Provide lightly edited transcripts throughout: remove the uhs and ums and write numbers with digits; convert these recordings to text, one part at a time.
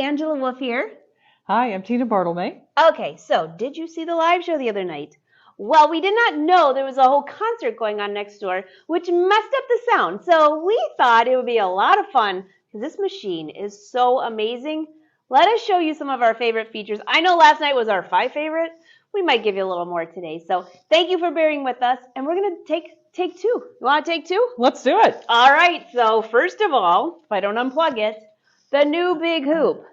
Angela Wolf here. Hi, I'm Tina Bartelmay. Okay, so did you see the live show the other night? Well, we did not know there was a whole concert going on next door, which messed up the sound. So we thought it would be a lot of fun because this machine is so amazing. Let us show you some of our favorite features. I know last night was our 5 favorite. We might give you a little more today. So thank you for bearing with us. And we're going to take 2. You want to take 2? Let's do it. All right. So first of all, if I don't unplug it, the new big hoop.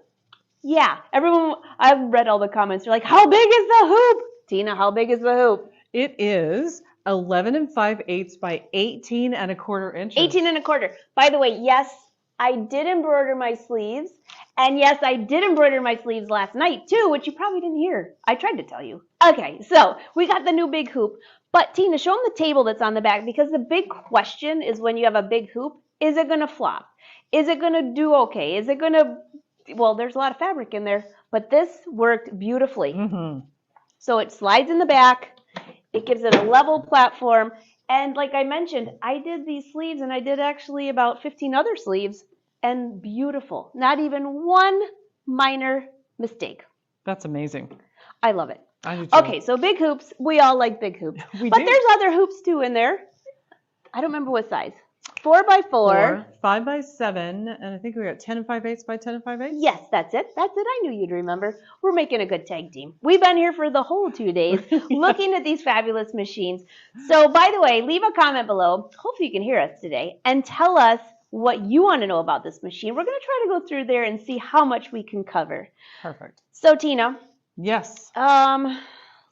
Yeah, everyone, I've read all the comments. They're like, how big is the hoop? Tina, how big is the hoop? It is 11 5/8 by 18 1/4 inches. 18 1/4. By the way, yes, I did embroider my sleeves. And yes, I did embroider my sleeves last night too, which you probably didn't hear. I tried to tell you. Okay, so we got the new big hoop. But Tina, show them the table that's on the back, because the big question is when you have a big hoop, is it going to flop? Is it going to do okay? Is it going to... Well, there's a lot of fabric in there, but this worked beautifully. Mm-hmm. So it slides in the back. It gives it a level platform. And like I mentioned, I did these sleeves, and I did actually about 15 other sleeves, and beautiful. Not even one minor mistake. That's amazing. I love it. I do too. Okay, so big hoops. We all like big hoops. But there's other hoops too in there. I don't remember what size. 4 by 4. 5 by 7, and I think we got 10 5/8 by 10 5/8. Yes, that's it. That's it. I knew you'd remember. We're making a good tag team. We've been here for the whole 2 days looking at these fabulous machines. So, by the way, leave a comment below. Hopefully you can hear us today and tell us what you want to know about this machine. We're going to try to go through there and see how much we can cover. Perfect. So, Tina. Yes.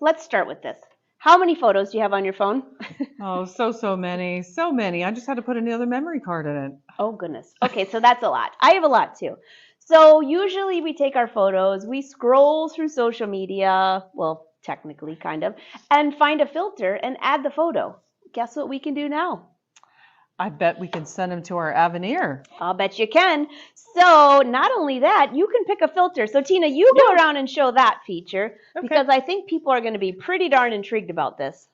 Let's start with this. How many photos do you have on your phone? Oh, so many. So many. I just had to put another memory card in it. Oh, goodness. Okay, so that's a lot. I have a lot, too. So usually we take our photos, we scroll through social media, well, technically, kind of, and find a filter and add the photo. Guess what we can do now? I bet we can send them to our Aveneer. I'll bet you can. So not only that, you can pick a filter. So Tina, you go around and show that feature, because I think people are going to be pretty darn intrigued about this.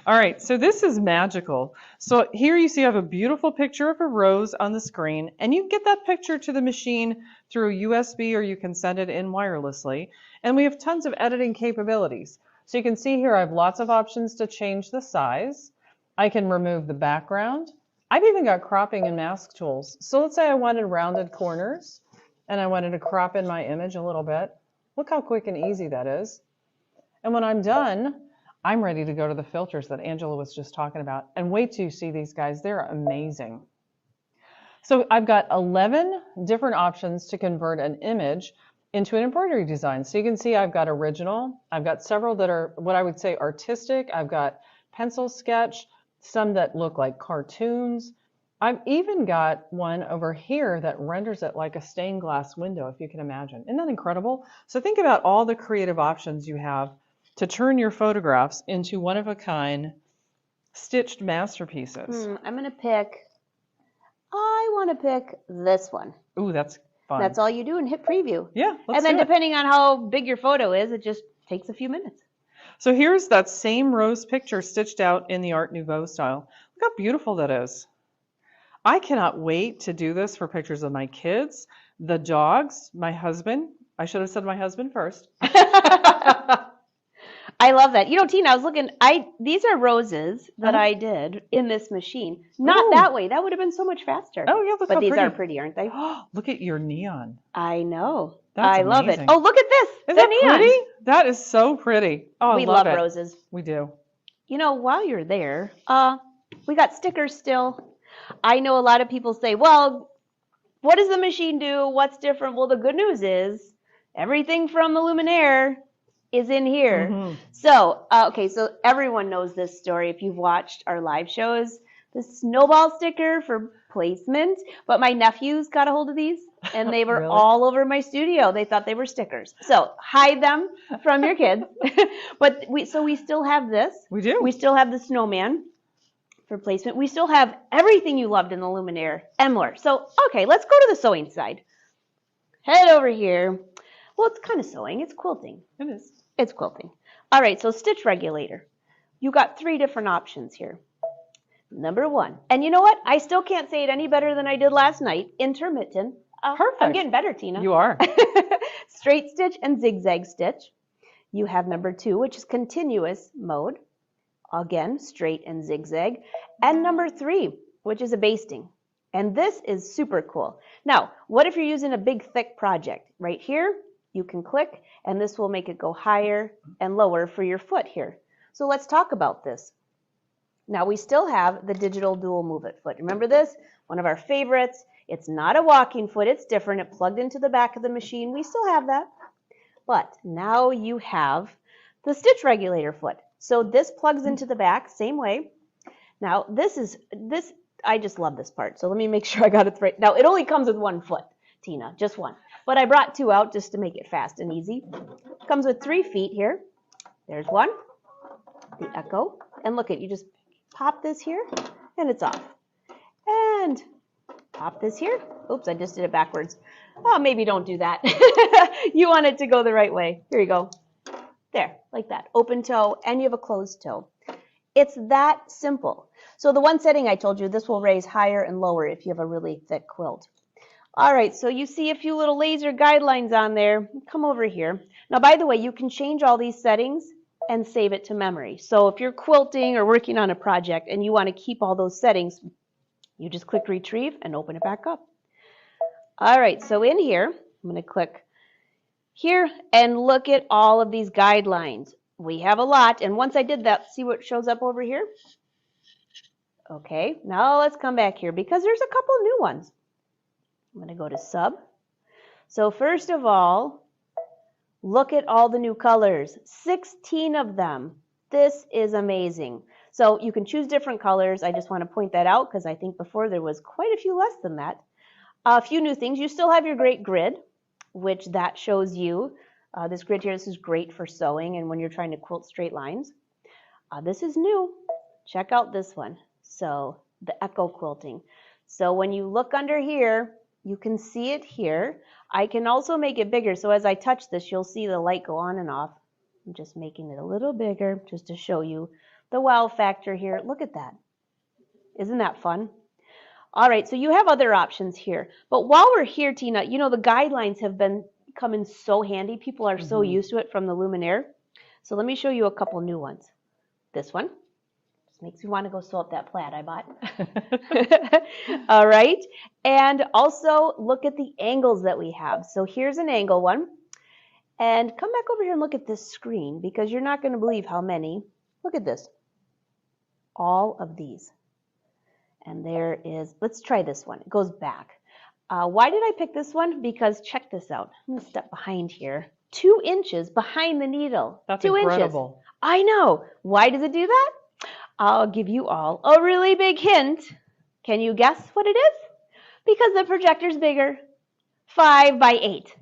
All right, so this is magical. So here you see I have a beautiful picture of a rose on the screen, and you can get that picture to the machine through USB, or you can send it in wirelessly. And we have tons of editing capabilities. So you can see here I have lots of options to change the size. I can remove the background. I've even got cropping and mask tools. So let's say I wanted rounded corners and I wanted to crop in my image a little bit. Look how quick and easy that is. And when I'm done, I'm ready to go to the filters that Angela was just talking about. And wait till you see these guys. They're amazing. So I've got 11 different options to convert an image into an embroidery design. So you can see I've got original. I've got several that are what I would say artistic. I've got pencil sketch, some that look like cartoons. I've even got one over here that renders it like a stained glass window, if you can imagine. Isn't that incredible? So think about all the creative options you have to turn your photographs into one-of-a-kind stitched masterpieces. I'm going to pick, I want to pick this one. Ooh, that's fun. That's all you do, and hit preview. Yeah, let's And then do it. depending on how big your photo is, it just takes a few minutes. So here's that same rose picture stitched out in the Art Nouveau style. Look how beautiful that is. I cannot wait to do this for pictures of my kids, the dogs, my husband. I should have said my husband first. I love that. You know, Tina, I was looking, these are roses that I did in this machine. Not that way. That would have been so much faster. Oh, yeah, look but how these pretty. are pretty, aren't they? Look at your neon. I know. That's I love it. amazing. Oh, look at this. Is the that neon. pretty? That is so pretty. Oh, We I love love it. roses. We do. You know, while you're there, we got stickers still. I know a lot of people say, well, what does the machine do? What's different? Well, the good news is everything from the Luminaire is in here. Mm-hmm. So, okay, so everyone knows this story if you've watched our live shows. The snowball sticker for placement, but my nephews got a hold of these, and they were Really? all over my studio. They thought they were stickers. So hide them from your kids. But we still have this. We do. We still have the snowman for placement. We still have everything you loved in the Luminaire and more. So, okay, let's go to the sewing side. Head over here. Well, it's kind of sewing. It's quilting. It is. It's quilting. All right, so stitch regulator. You got 3 different options here. Number 1, and you know what? I still can't say it any better than I did last night. Intermittent. Perfect. I'm getting better, Tina. You are. Straight stitch and zigzag stitch. You have number 2, which is continuous mode. Again, straight and zigzag. And number 3, which is a basting. And this is super cool. Now, what if you're using a big, thick project? Right here, you can click, and this will make it go higher and lower for your foot here. So let's talk about this. Now, we still have the digital dual move it foot. Remember this? One of our favorites. It's not a walking foot. It's different. It plugged into the back of the machine. We still have that. But now you have the stitch regulator foot. So this plugs into the back, same way. Now, I just love this part. So let me make sure I got it right. Now, it only comes with 1 foot, Tina, just 1. But I brought 2 out just to make it fast and easy. Comes with 3 feet here. There's 1, the echo. And look you just pop this here, and it's off. And pop this here. Oops, I just did it backwards. Oh, maybe don't do that. You want it to go the right way. Here you go. There, like that. Open toe, and you have a closed toe. It's that simple. So the one setting I told you, this will raise higher and lower if you have a really thick quilt. All right, so you see a few little laser guidelines on there. Come over here. Now, by the way, you can change all these settings and save it to memory. So if you're quilting or working on a project and you want to keep all those settings, you just click retrieve and open it back up. All right, so in here, I'm going to click here and look at all of these guidelines. We have a lot, and once I did that, see what shows up over here? Okay, now let's come back here because there's a couple new ones. I'm going to go to sub. So first of all, look at all the new colors, 16 of them. This is amazing. So you can choose different colors. I just want to point that out because I think before there was quite a few less than that. A few new things. You still have your great grid, which that shows you. This grid here, this is great for sewing and when you're trying to quilt straight lines. This is new. Check out this one. So the echo quilting. So when you look under here, you can see it here. I can also make it bigger. So as I touch this, you'll see the light go on and off. I'm just making it a little bigger just to show you the wow factor here. Look at that. Isn't that fun? All right, so you have other options here. But while we're here, Tina, you know, the guidelines have been coming so handy. People are so used to it from the Luminaire. So let me show you a couple new ones. This one. Just makes me want to go sew up that plaid I bought. All right. And also look at the angles that we have. So here's an angle one. And come back over here and look at this screen because you're not going to believe how many. Look at this. All of these. And there is, let's try this one. It goes back. Why did I pick this one? Because check this out. I'm going to step behind here. 2 inches behind the needle. That's 2 incredible. inches. I know. Why does it do that? I'll give you all a really big hint. Can you guess what it is? Because the projector's bigger. 5 by 8.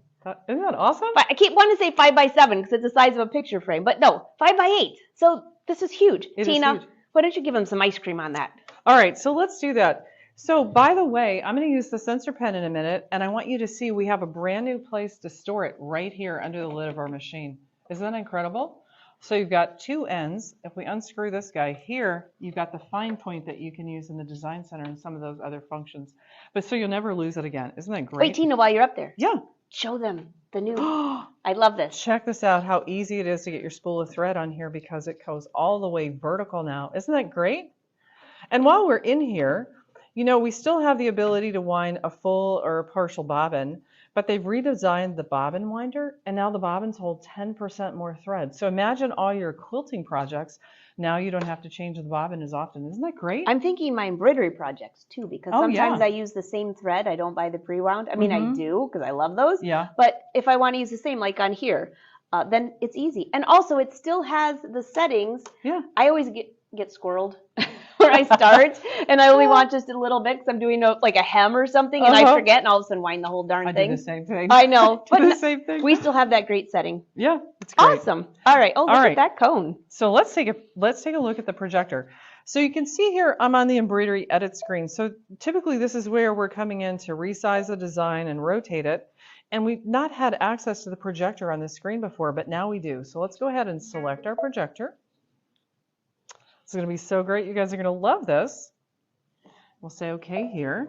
Isn't that awesome? I keep wanting to say 5 by 7 because it's the size of a picture frame, but no, 5 by 8. So this is huge. Tina, huge. Why don't you give them some ice cream on that? All right, so let's do that. So by the way, I'm going to use the sensor pen in a minute, and I want you to see we have a brand new place to store it right here under the lid of our machine. Isn't that incredible? So you've got 2 ends. If we unscrew this guy here, you've got the fine point that you can use in the design center and some of those other functions. But so you'll never lose it again. Isn't that great? Wait, Tina, while you're up there. Yeah. Show them the new. I love this. Check this out, how easy it is to get your spool of thread on here because it goes all the way vertical now. Isn't that great? And while we're in here, you know, we still have the ability to wind a full or a partial bobbin, but they've redesigned the bobbin winder, and now the bobbins hold 10% more thread. So imagine all your quilting projects. Now you don't have to change the bobbin as often. Isn't that great? I'm thinking my embroidery projects too, because sometimes I use the same thread. I don't buy the pre-wound. I mean, I do because I love those. Yeah. But if I want to use the same, like on here, then it's easy. And also, it still has the settings. Yeah. I always get squirreled where I start, and I only want just a little bit because I'm doing like a hem or something, and I forget, and all of a sudden wind the whole darn thing. I do the same thing. I know. I do the same thing. We still have that great setting. Yeah, it's great. Awesome. All right. Oh, look at that cone. So let's take a look at the projector. So you can see here I'm on the embroidery edit screen. So typically this is where we're coming in to resize the design and rotate it. And we've not had access to the projector on the screen before, but now we do. So let's go ahead and select our projector. It's going to be so great. You guys are going to love this. We'll say OK here.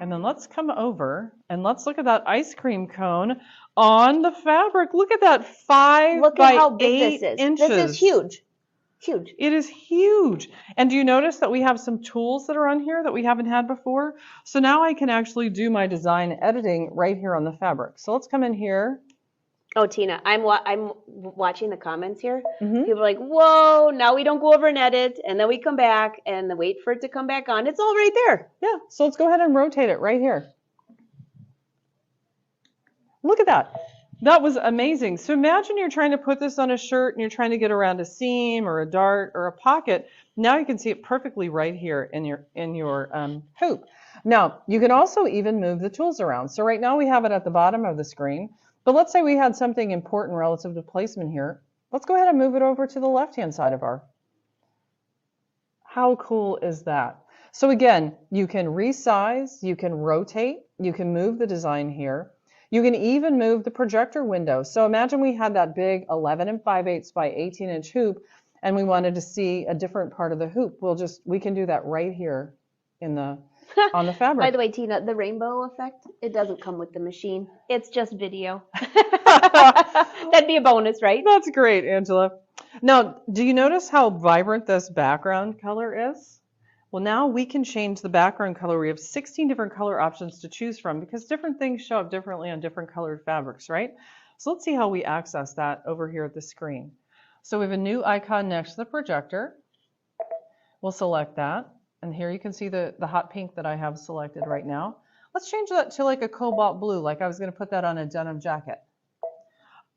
And then let's come over and let's look at that ice cream cone on the fabric. Look at that, 5 Look by at how big 8 this is. inches. This is huge. Huge. It is huge. And do you notice that we have some tools that are on here that we haven't had before? So now I can actually do my design editing right here on the fabric. So let's come in here. Oh, Tina, I'm watching the comments here. Mm-hmm. People are like, whoa, now we don't go over and edit, and then we come back and then wait for it to come back on. It's all right there. Yeah, so let's go ahead and rotate it right here. Look at that. That was amazing. So imagine you're trying to put this on a shirt and you're trying to get around a seam or a dart or a pocket. Now you can see it perfectly right here in your hoop. Now, you can also even move the tools around. So right now we have it at the bottom of the screen, but let's say we had something important relative to placement here. Let's go ahead and move it over to the left-hand side of our. How cool is that? So again, you can resize, you can rotate, you can move the design here. You can even move the projector window. So imagine we had that big 11 5/8 by 18-inch hoop and we wanted to see a different part of the hoop. We can do that right here on the fabric. By the way, Tina, the rainbow effect, it doesn't come with the machine. It's just video. That'd be a bonus, right? That's great, Angela. Now, do you notice how vibrant this background color is? Well, now we can change the background color. We have 16 different color options to choose from because different things show up differently on different colored fabrics, right? So let's see how we access that over here at the screen. So we have a new icon next to the projector. We'll select that. And here you can see the hot pink that I have selected right now. Let's change that to like a cobalt blue, like I was going to put that on a denim jacket.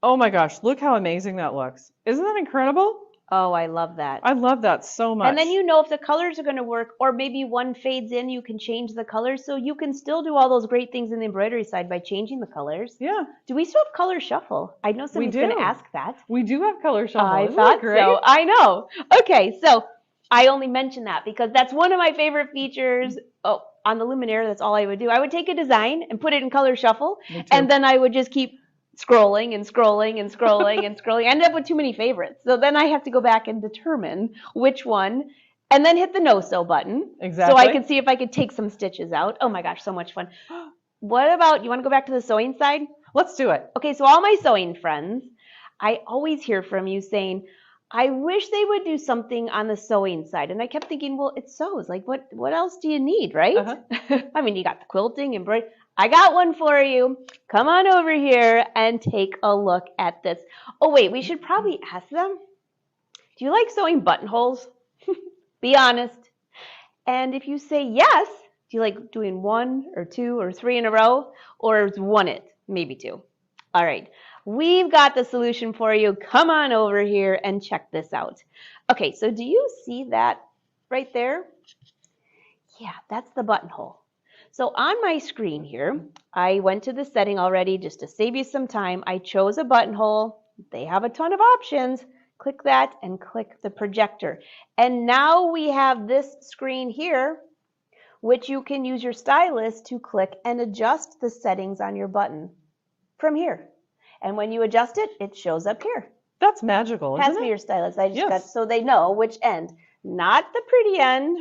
Oh my gosh, look how amazing that looks. Isn't that incredible? Oh, I love that. I love that so much. And then you know if the colors are going to work, or maybe one fades in, you can change the colors. So you can still do all those great things in the embroidery side by changing the colors. Yeah. Do we still have color shuffle? I know somebody's going to ask that. We do have color shuffle. I Isn't thought that great? so. I know. Okay, so I only mention that because that's one of my favorite features. Oh, on the Luminaire, that's all I would do. I would take a design and put it in color shuffle, and then I would just keep scrolling and scrolling and scrolling and scrolling. I ended up with too many favorites. So then I have to go back and determine which one and then hit the no-sew button. Exactly. So I could see if I could take some stitches out. Oh my gosh, so much fun. What about, you want to go back to the sewing side? Let's do it. Okay, so all my sewing friends, I always hear from you saying, I wish they would do something on the sewing side. And I kept thinking, well, it sews. Like, what else do you need, right? I mean, you got the quilting, embroidery. I got one for you. Come on over here and take a look at this. Oh, wait, we should probably ask them. Do you like sewing buttonholes? Be honest. And if you say yes, do you like doing 1 or 2 or 3 in a row? Or is one it? Maybe 2. All right. We've got the solution for you. Come on over here and check this out. Okay, so do you see that right there? Yeah, that's the buttonhole. So on my screen here, I went to the setting already just to save you some time. I chose a buttonhole. They have a ton of options. Click that and click the projector. And now we have this screen here, which you can use your stylus to click and adjust the settings on your button from here. And when you adjust it, it shows up here. That's magical, isn't it? Pass me your stylus. I just got so they know which end. Not the pretty end,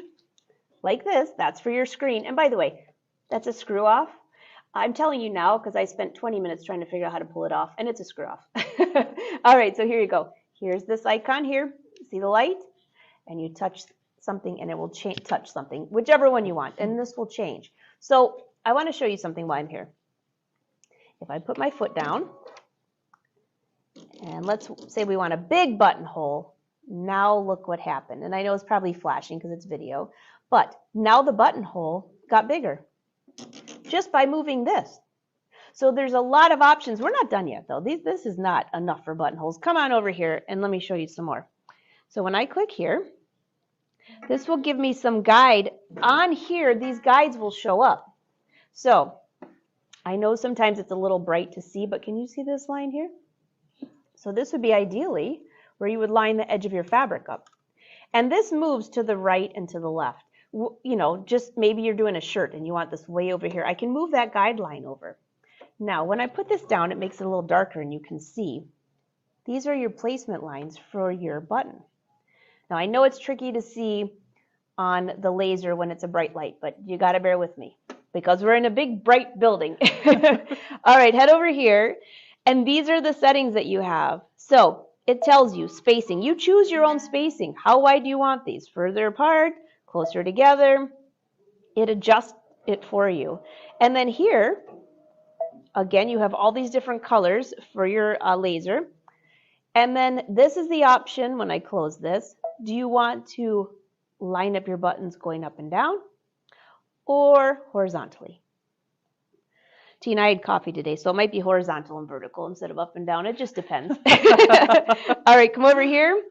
like this. That's for your screen. And by the way, that's a screw off. I'm telling you now because I spent 20 minutes trying to figure out how to pull it off, and it's a screw off. All right, so here you go. Here's this icon here. See the light? And you touch something, and it will touch something, whichever one you want, and this will change. So I want to show you something while I'm here. If I put my foot down, and let's say we want a big buttonhole, now look what happened. And I know it's probably flashing because it's video, but now the buttonhole got bigger just by moving this. So there's a lot of options. We're not done yet, though. This is not enough for buttonholes. Come on over here, and let me show you some more. So when I click here, this will give me some guide. On here, these guides will show up. So I know sometimes it's a little bright to see, but can you see this line here? So this would be ideally where you would line the edge of your fabric up. And this moves to the right and to the left. You know, just maybe you're doing a shirt and you want this way over here. I can move that guideline over. Now, when I put this down, it makes it a little darker and you can see these are your placement lines for your button. Now, I know it's tricky to see on the laser when it's a bright light, but you got to bear with me. because we're in a big, bright building. All right, head over here. And these are the settings that you have. So it tells you spacing. You choose your own spacing. How wide do you want these? Further apart, closer together. It adjusts it for you. And then here, again, you have all these different colors for your laser. And then this is the option when I close this. Do you want to line up your buttons going up and down or horizontally? Tina, I had coffee today, so it might be horizontal and vertical instead of up and down. It just depends. All right, come over here.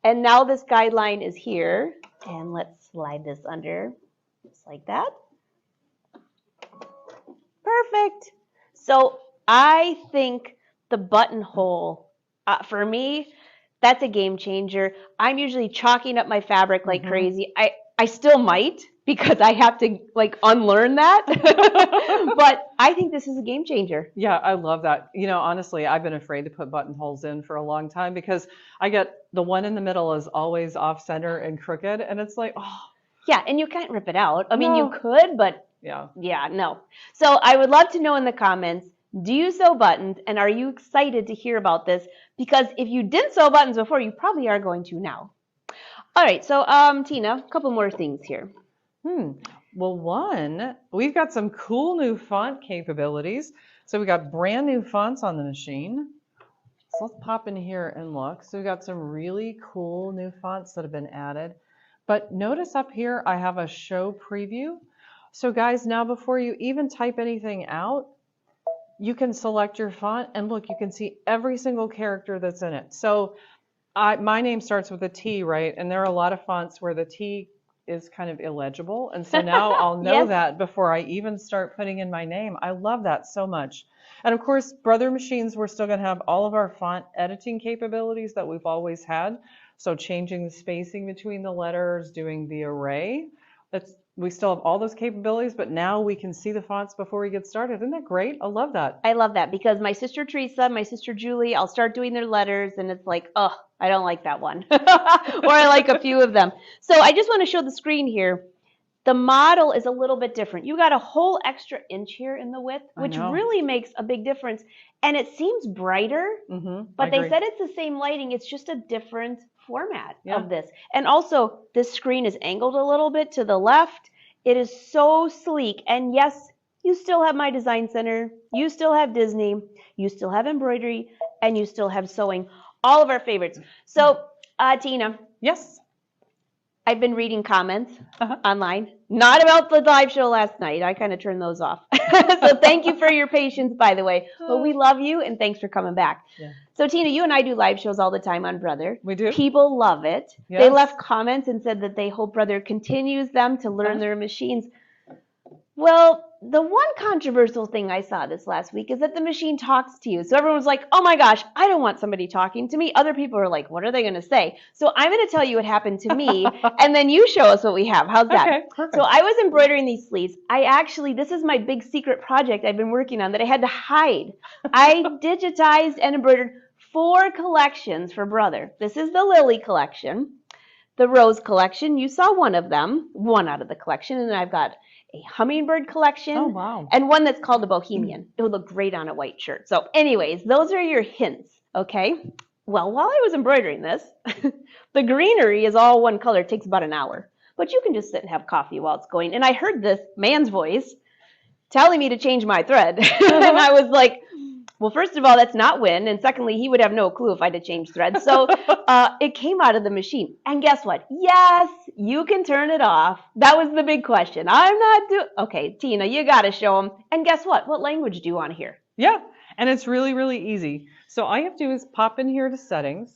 And now this guideline is here. And let's slide this under just like that. Perfect. So I think the buttonhole, for me, that's a game changer. I'm usually chalking up my fabric like crazy. I still might because I have to like unlearn that. But I think this is a game changer. Yeah, I love that. You know, honestly, I've been afraid to put buttonholes in for a long time because I get the one in the middle is always off center and crooked. And it's like, oh. Yeah, and you can't rip it out. I mean, No. you could, but yeah, no. So I would love to know in the comments, do you sew buttons? And are you excited to hear about this? Because if you didn't sew buttons before, you probably are going to now. All right, so Tina, a couple more things here. Well, one, we've got some cool new font capabilities. So we got brand new fonts on the machine. So let's pop in here and look. So we got some really cool new fonts that have been added. But notice up here, I have a show preview. So guys, now before you even type anything out, you can select your font and look, you can see every single character that's in it. So my name starts with a T, right? And there are a lot of fonts where the T is kind of illegible. And so now I'll know that before I even start putting in my name. I love that so much. And of course, Brother Machines, we're still going to have all of our font editing capabilities that we've always had. So changing the spacing between the letters, doing the array. We still have all those capabilities, but now we can see the fonts before we get started. Isn't that great? I love that. I love that because my sister Teresa, my sister Julie, I'll start doing their letters and it's like, oh, I don't like that one. Or I like a few of them. So I just want to show the screen here. The model is a little bit different. You got a whole extra inch here in the width, which really makes a big difference. And it seems brighter, but they said it's the same lighting. It's just a different format of this. And also, this screen is angled a little bit to the left. It is so sleek. And yes, you still have My Design Center. You still have Disney. You still have embroidery. And you still have sewing. All of our favorites. So, Tina. Yes. I've been reading comments online, not about the live show last night. I kind of turned those off. So thank you for your patience, by the way. But we love you, and thanks for coming back. Yeah. So Tina, you and I do live shows all the time on Brother. We do. People love it. Yes. They left comments and said that they hope Brother continues them to learn their machines. Well, the one controversial thing I saw this last week is that the machine talks to you. So everyone's like, oh my gosh, I don't want somebody talking to me. Other people are like, what are they going to say? So I'm going to tell you what happened to me, and then you show us what we have. How's that? Okay, perfect. So I was embroidering these sleeves. This is my big secret project I've been working on that I had to hide. I digitized and embroidered 4 collections for Brother. This is the Lily collection, the Rose collection. You saw one of them, one out of the collection, and I've got a hummingbird collection, and one that's called the Bohemian. It would look great on a white shirt. So anyways, those are your hints, okay? Well, while I was embroidering this, the greenery is all one color. It takes about an hour. But you can just sit and have coffee while it's going. And I heard this man's voice telling me to change my thread. And I was like, well, first of all, that's not Win. And secondly, he would have no clue if I had to change threads. So it came out of the machine. And guess what? Yes, you can turn it off. That was the big question. Okay, Tina, you got to show them. And guess what? What language do you want to hear? Yeah, and it's really, really easy. So all you have to do is pop in here to settings.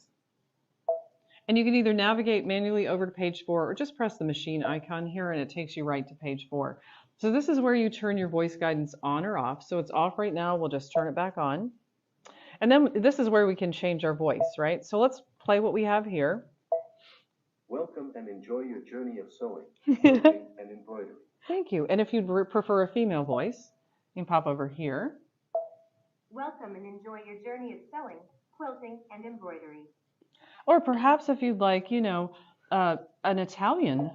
And you can either navigate manually over to page 4 or just press the machine icon here and it takes you right to page 4. So this is where you turn your voice guidance on or off. So it's off right now. We'll just turn it back on. And then this is where we can change our voice, right? So let's play what we have here. Welcome and enjoy your journey of sewing, quilting, and embroidery. Thank you. And if you'd prefer a female voice, you can pop over here. Welcome and enjoy your journey of sewing, quilting, and embroidery. Or perhaps if you'd like, an Italian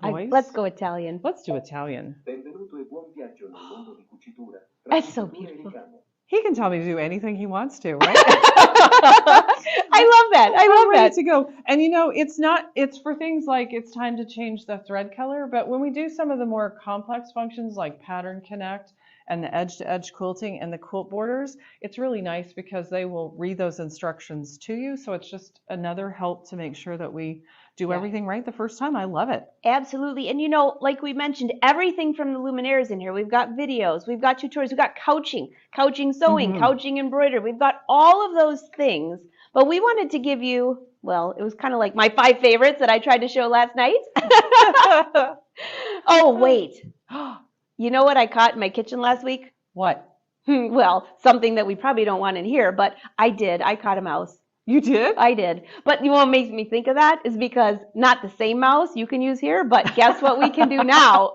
Voice? Let's go Italian. Let's do Italian. Benvenuto e buon viaggio nel mondo di cucitura. That's so Cucitura e beautiful. ricamo. He can tell me to do anything he wants to, right? I love that. I I'm love ready that. to go. And it's for things like it's time to change the thread color, but when we do some of the more complex functions like pattern connect and the edge-to-edge quilting and the quilt borders, it's really nice because they will read those instructions to you. So it's just another help to make sure that we do everything right the first time. I love it. Absolutely. And like we mentioned, everything from the luminaires in here. We've got videos, we've got tutorials, we've got couching sewing, couching embroidery. We've got all of those things. But we wanted to give you, well, it was kind of like my 5 favorites that I tried to show last night. Oh, wait. You know what I caught in my kitchen last week? What? Well, something that we probably don't want in here, but I did. I caught a mouse. You did? I did. But you know what makes me think of that is because not the same mouse you can use here, but guess what we can do now?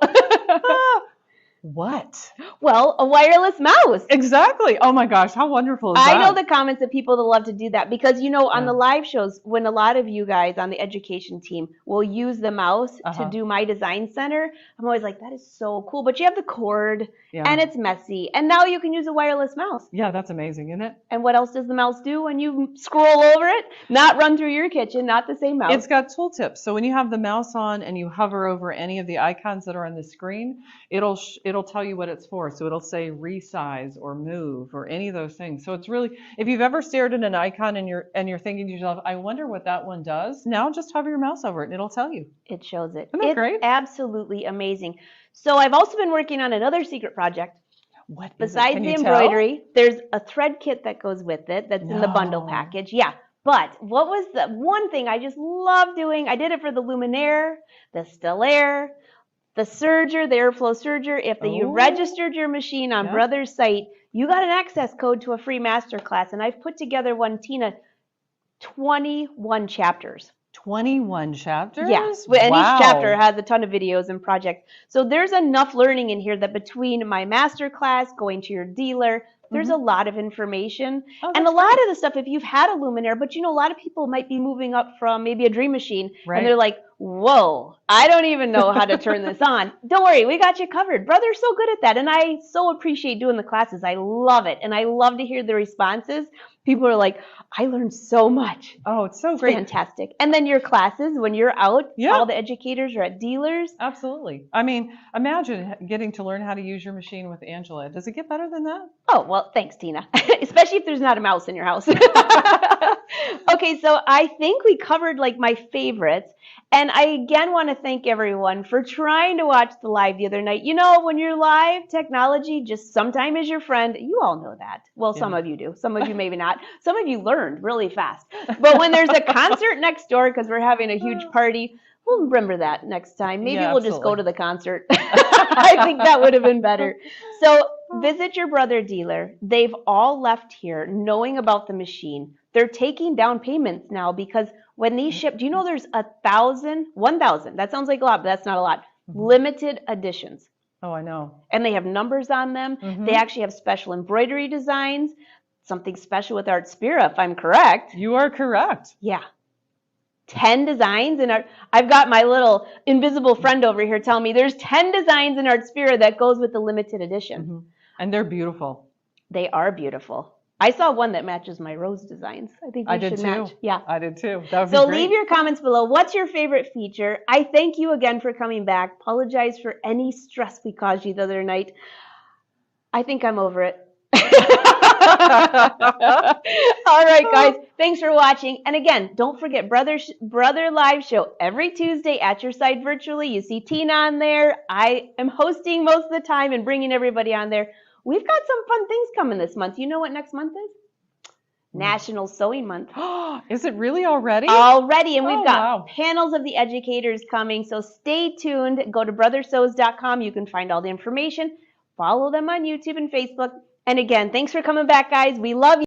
What? Well, a wireless mouse. Exactly. Oh my gosh, how wonderful is that? I know the comments of people that love to do that because, on the live shows, when a lot of you guys on the education team will use the mouse to do my design center, I'm always like, that is so cool. But you have the cord and it's messy. And now you can use a wireless mouse. Yeah, that's amazing, isn't it? And what else does the mouse do when you scroll over it? Not run through your kitchen, not the same mouse. It's got tooltips. So when you have the mouse on and you hover over any of the icons that are on the screen, it'll tell you what it's for. So it'll say resize or move or any of those things. So it's really, if you've ever stared at an icon and you're thinking to yourself, I wonder what that one does, now just hover your mouse over it and it'll tell you. It shows it. Isn't that great? Absolutely amazing. So I've also been working on another secret project. What is Besides it? Can the you embroidery, there's a thread kit that goes with it that's in the bundle package. Yeah. But what was the one thing I just love doing? I did it for the luminaire, the stellaire, the serger, the airflow serger. If you registered your machine on Brother's site, you got an access code to a free masterclass. And I've put together one, Tina, 21 chapters. 21 chapters? Yes, and each chapter has a ton of videos and projects. So there's enough learning in here that between my master class, going to your dealer, there's a lot of information. And a lot of the stuff, if you've had a luminaire, but a lot of people might be moving up from maybe a dream machine, and they're like, whoa, I don't even know how to turn this on. Don't worry, we got you covered. Brother's so good at that, and I so appreciate doing the classes. I love it, and I love to hear the responses. People are like, I learned so much. Oh, it's so great. Fantastic. And then your classes, when you're out, all the educators are at dealers. Absolutely. I mean, imagine getting to learn how to use your machine with Angela. Does it get better than that? Oh, well, thanks, Tina. Especially if there's not a mouse in your house. Okay, so I think we covered my favorites. And I again want to thank everyone for trying to watch the live the other night. When you're live, technology just sometime is your friend. You all know that. Well, some of you do. Some of you maybe not. Some of you learned really fast. But when there's a concert next door because we're having a huge party, we'll remember that next time. Maybe we'll just go to the concert. I think that would have been better. So visit your Brother dealer. They've all left here knowing about the machine. They're taking down payments now because when these ship, do you know there's 1,000, that sounds like a lot, but that's not a lot, limited editions. Oh, I know. And they have numbers on them. They actually have special embroidery designs, something special with Art Spira, if I'm correct. You are correct. Yeah. 10 designs in Art. I've got my little invisible friend over here telling me there's 10 designs in Art Spira that goes with the limited edition. And they're beautiful. They are beautiful. I saw one that matches my rose designs. I think we should match. Yeah, I did too. That would so be great. Leave your comments below. What's your favorite feature? I thank you again for coming back. Apologize for any stress we caused you the other night. I think I'm over it. All right, guys. Thanks for watching. And again, don't forget Brother Live Show every Tuesday at your site virtually. You see Tina on there. I am hosting most of the time and bringing everybody on there. We've got some fun things coming this month. You know what next month is? National Sewing Month. Is it really already? Already, and we've got panels of the educators coming. So stay tuned. Go to brothersews.com. You can find all the information. Follow them on YouTube and Facebook. And again, thanks for coming back, guys. We love you.